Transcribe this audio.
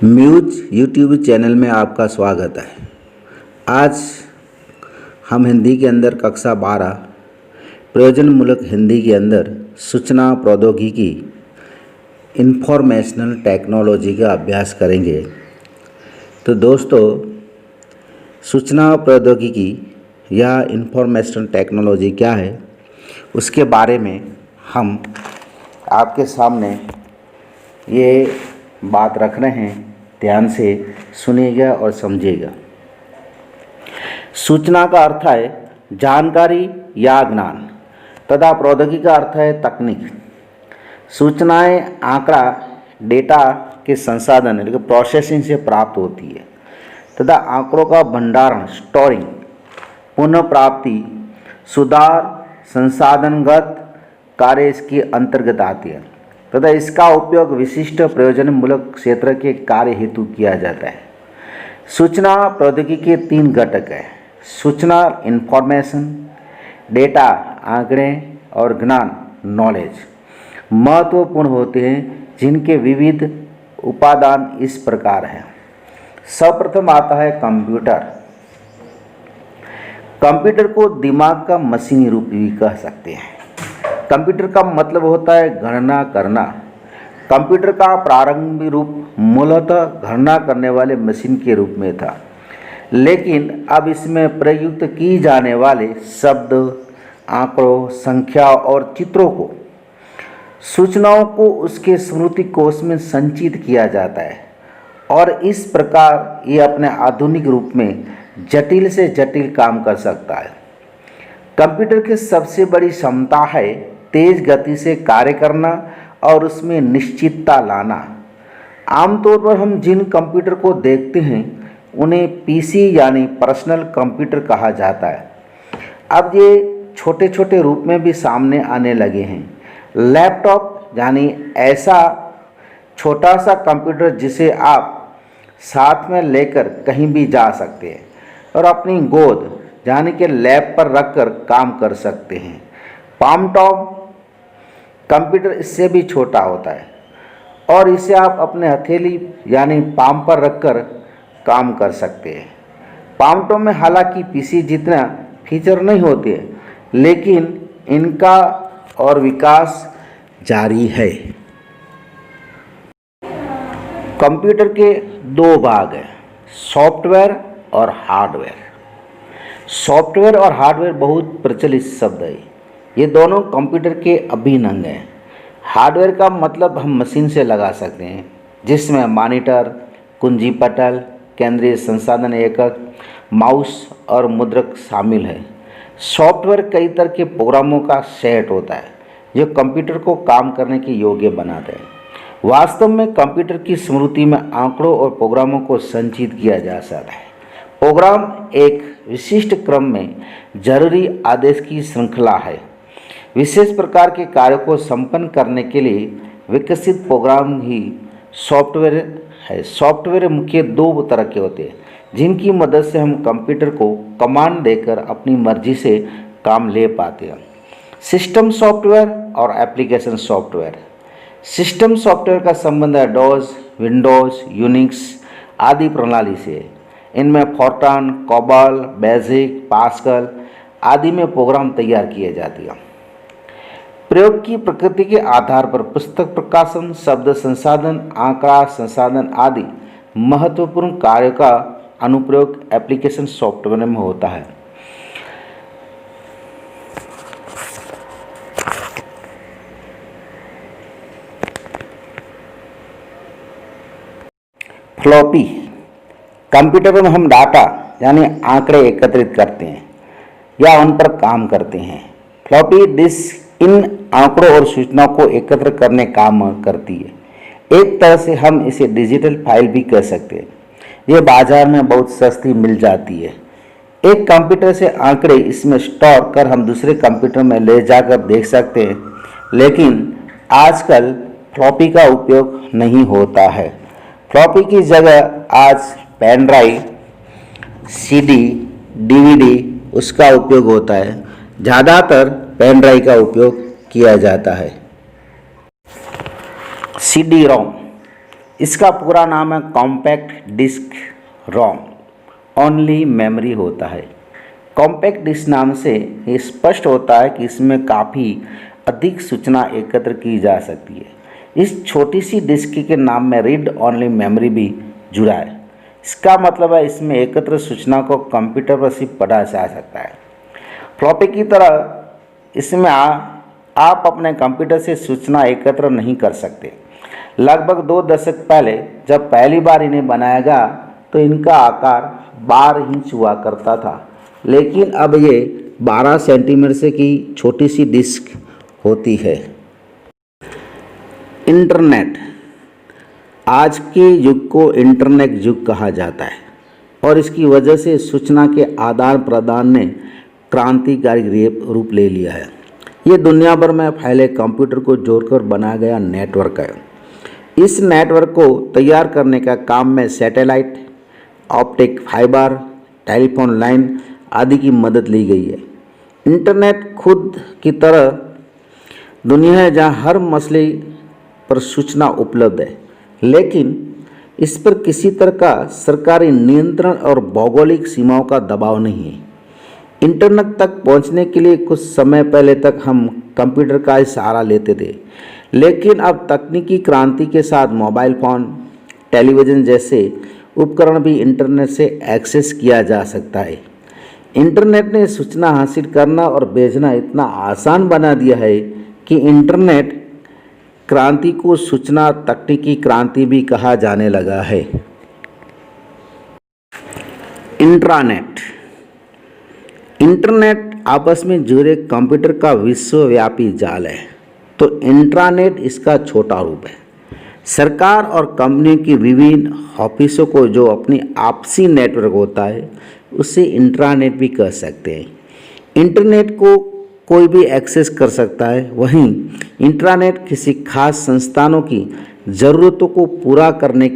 Muse YouTube channel में आपका स्वागत है। आज हम हिंदी के अंदर कक्षा 12 प्रयोजनमूलक हिंदी के अंदर सूचना प्रौद्योगिकी इंफॉर्मेशनल टेक्नोलॉजी का अभ्यास करेंगे। तो दोस्तों, सूचना प्रौद्योगिकी या इंफॉर्मेशनल टेक्नोलॉजी क्या है, उसके बारे में हम आपके सामने ये बात रख रहे हैं। ध्यान से सुनिएगा और समझिएगा। सूचना का अर्थ है जानकारी या ज्ञान तथा प्रौद्योगिकी का अर्थ है तकनीक। सूचनाएं आंकड़ा डेटा के संसाधन यानी कि प्रोसेसिंग से प्राप्त होती है तथा आंकड़ों का भंडारण स्टोरिंग, पुनः प्राप्ति, सुधार, संसाधनगत कार्य इसके अंतर्गत आती है तथा इसका उपयोग विशिष्ट प्रयोजनमूलक क्षेत्र के कार्य हेतु किया जाता है। सूचना प्रौद्योगिकी के 3 घटक हैं: सूचना इंफॉर्मेशन, डेटा आंकड़े और ज्ञान नॉलेज महत्वपूर्ण होते हैं, जिनके विविध उपादान इस प्रकार हैं। सर्वप्रथम आता है कंप्यूटर। कंप्यूटर को दिमाग का मशीनी रूप भी कह सकते हैं। कंप्यूटर का मतलब होता है गणना करना। कंप्यूटर का प्रारंभिक रूप मूलतः गणना करने वाले मशीन के रूप में था, लेकिन अब इसमें प्रयुक्त की जाने वाले शब्द, आंकड़ों, संख्या और चित्रों को, सूचनाओं को उसके स्मृति कोश में संचित किया जाता है और इस प्रकार ये अपने आधुनिक रूप में जटिल से जटिल काम कर सकता है। कंप्यूटर की सबसे बड़ी क्षमता है तेज गति से कार्य करना और उसमें निश्चितता लाना। आमतौर पर हम जिन कंप्यूटर को देखते हैं उन्हें पीसी यानी पर्सनल कंप्यूटर कहा जाता है। अब ये छोटे छोटे रूप में भी सामने आने लगे हैं। लैपटॉप यानी ऐसा छोटा सा कंप्यूटर जिसे आप साथ में लेकर कहीं भी जा सकते हैं और अपनी गोद यानी कि लैप पर रखकर काम कर सकते हैं। पाम टॉप कंप्यूटर इससे भी छोटा होता है और इसे आप अपने हथेली यानी पाम पर रखकर काम कर सकते हैं। पाम टॉप में हालांकि पीसी जितना फीचर नहीं होते, लेकिन इनका और विकास जारी है। कंप्यूटर के 2 भाग हैं, सॉफ्टवेयर और हार्डवेयर। सॉफ्टवेयर और हार्डवेयर बहुत प्रचलित शब्द है। ये दोनों कंप्यूटर के अभिन्न अंग हैं। हार्डवेयर का मतलब हम मशीन से लगा सकते हैं, जिसमें मॉनिटर, कुंजी पटल, केंद्रीय संसाधन एकक, माउस और मुद्रक शामिल है। सॉफ्टवेयर कई तरह के प्रोग्रामों का सेट होता है जो कंप्यूटर को काम करने के योग्य बनाते हैं। वास्तव में कंप्यूटर की स्मृति में आंकड़ों और प्रोग्रामों को संचित किया जा सकता है। प्रोग्राम एक विशिष्ट क्रम में जरूरी आदेश की श्रृंखला है। विशेष प्रकार के कार्यों को संपन्न करने के लिए विकसित प्रोग्राम ही सॉफ्टवेयर है। सॉफ्टवेयर मुख्य 2 तरह के होते हैं, जिनकी मदद से हम कंप्यूटर को कमांड देकर अपनी मर्जी से काम ले पाते हैं: सिस्टम सॉफ्टवेयर और एप्लीकेशन सॉफ्टवेयर। सिस्टम सॉफ्टवेयर का संबंध है डॉस, विंडोज, यूनिक्स आदि प्रणाली से। इनमें फोर्ट्रान, कोबॉल, बेसिक, पास्कल आदि में प्रोग्राम तैयार किए जाते हैं। प्रयोग की प्रकृति के आधार पर पुस्तक प्रकाशन, शब्द संसाधन, आंकड़ा संसाधन आदि महत्वपूर्ण कार्यों का अनुप्रयोग एप्लीकेशन सॉफ्टवेयर में होता है। फ्लॉपी। कंप्यूटर में हम डाटा यानी आंकड़े एकत्रित करते हैं या उन पर काम करते हैं। फ्लॉपी डिस्क इन आंकड़ों और सूचनाओं को एकत्र करने काम करती है। एक तरह से हम इसे डिजिटल फाइल भी कह सकते हैं। ये बाजार में बहुत सस्ती मिल जाती है। एक कंप्यूटर से आंकड़े इसमें स्टोर कर हम दूसरे कंप्यूटर में ले जाकर देख सकते हैं, लेकिन आजकल फ्लॉपी का उपयोग नहीं होता है। फ्लॉपी की जगह आज पेन ड्राइव, सीडी, डीवीडी उसका उपयोग होता है। ज़्यादातर पेन ड्राइव का उपयोग किया जाता है। सीडी रोम इसका पूरा नाम है कॉम्पैक्ट डिस्क रोम ओनली मेमोरी होता है। कॉम्पैक्ट डिस्क नाम से ये स्पष्ट होता है कि इसमें काफ़ी अधिक सूचना एकत्र की जा सकती है। इस छोटी सी डिस्क के नाम में रीड ओनली मेमोरी भी जुड़ा है। इसका मतलब है इसमें एकत्र सूचना को कंप्यूटर पर सिर्फ पढ़ा जा सकता है। फ्लॉपी की तरह इसमें आप अपने कंप्यूटर से सूचना एकत्र नहीं कर सकते। लगभग 2 दशक पहले जब पहली बार इन्हें बनाया गया तो इनका आकार 12 इंच हुआ करता था, लेकिन अब ये 12 सेंटीमीटर से की छोटी सी डिस्क होती है। इंटरनेट, आज के युग को इंटरनेट युग कहा जाता है और इसकी वजह से सूचना के आदान प्रदान ने क्रांतिकारी रूप ले लिया है। ये दुनिया भर में फैले कंप्यूटर को जोड़कर बनाया गया नेटवर्क है। इस नेटवर्क को तैयार करने का काम में satellite, optic fibre, telephone line आदि की मदद ली गई है। इंटरनेट खुद की तरह दुनिया है जहाँ हर मसले पर सूचना उपलब्ध है, लेकिन इस पर किसी तरह का सरकारी नियंत्रण और भौगोलिक सीमाओं का दबाव नहीं है। इंटरनेट तक पहुंचने के लिए कुछ समय पहले तक हम कंप्यूटर का ही सहारा लेते थे, लेकिन अब तकनीकी क्रांति के साथ मोबाइल फ़ोन, टेलीविज़न जैसे उपकरण भी इंटरनेट से एक्सेस किया जा सकता है। इंटरनेट ने सूचना हासिल करना और भेजना इतना आसान बना दिया है कि इंटरनेट क्रांति को सूचना तकनीकी क्रांति भी कहा जाने लगा है। इंट्रानेट, इंटरनेट आपस में जुड़े कंप्यूटर का विश्वव्यापी जाल है, तो इंट्रानेट इसका छोटा रूप है। सरकार और कंपनियों की विभिन्न ऑफिसों को जो अपनी आपसी नेटवर्क होता है उसे इंट्रानेट भी कह सकते हैं। इंटरनेट को कोई भी एक्सेस कर सकता है, वहीं इंट्रानेट किसी खास संस्थानों की ज़रूरतों को पूरा करने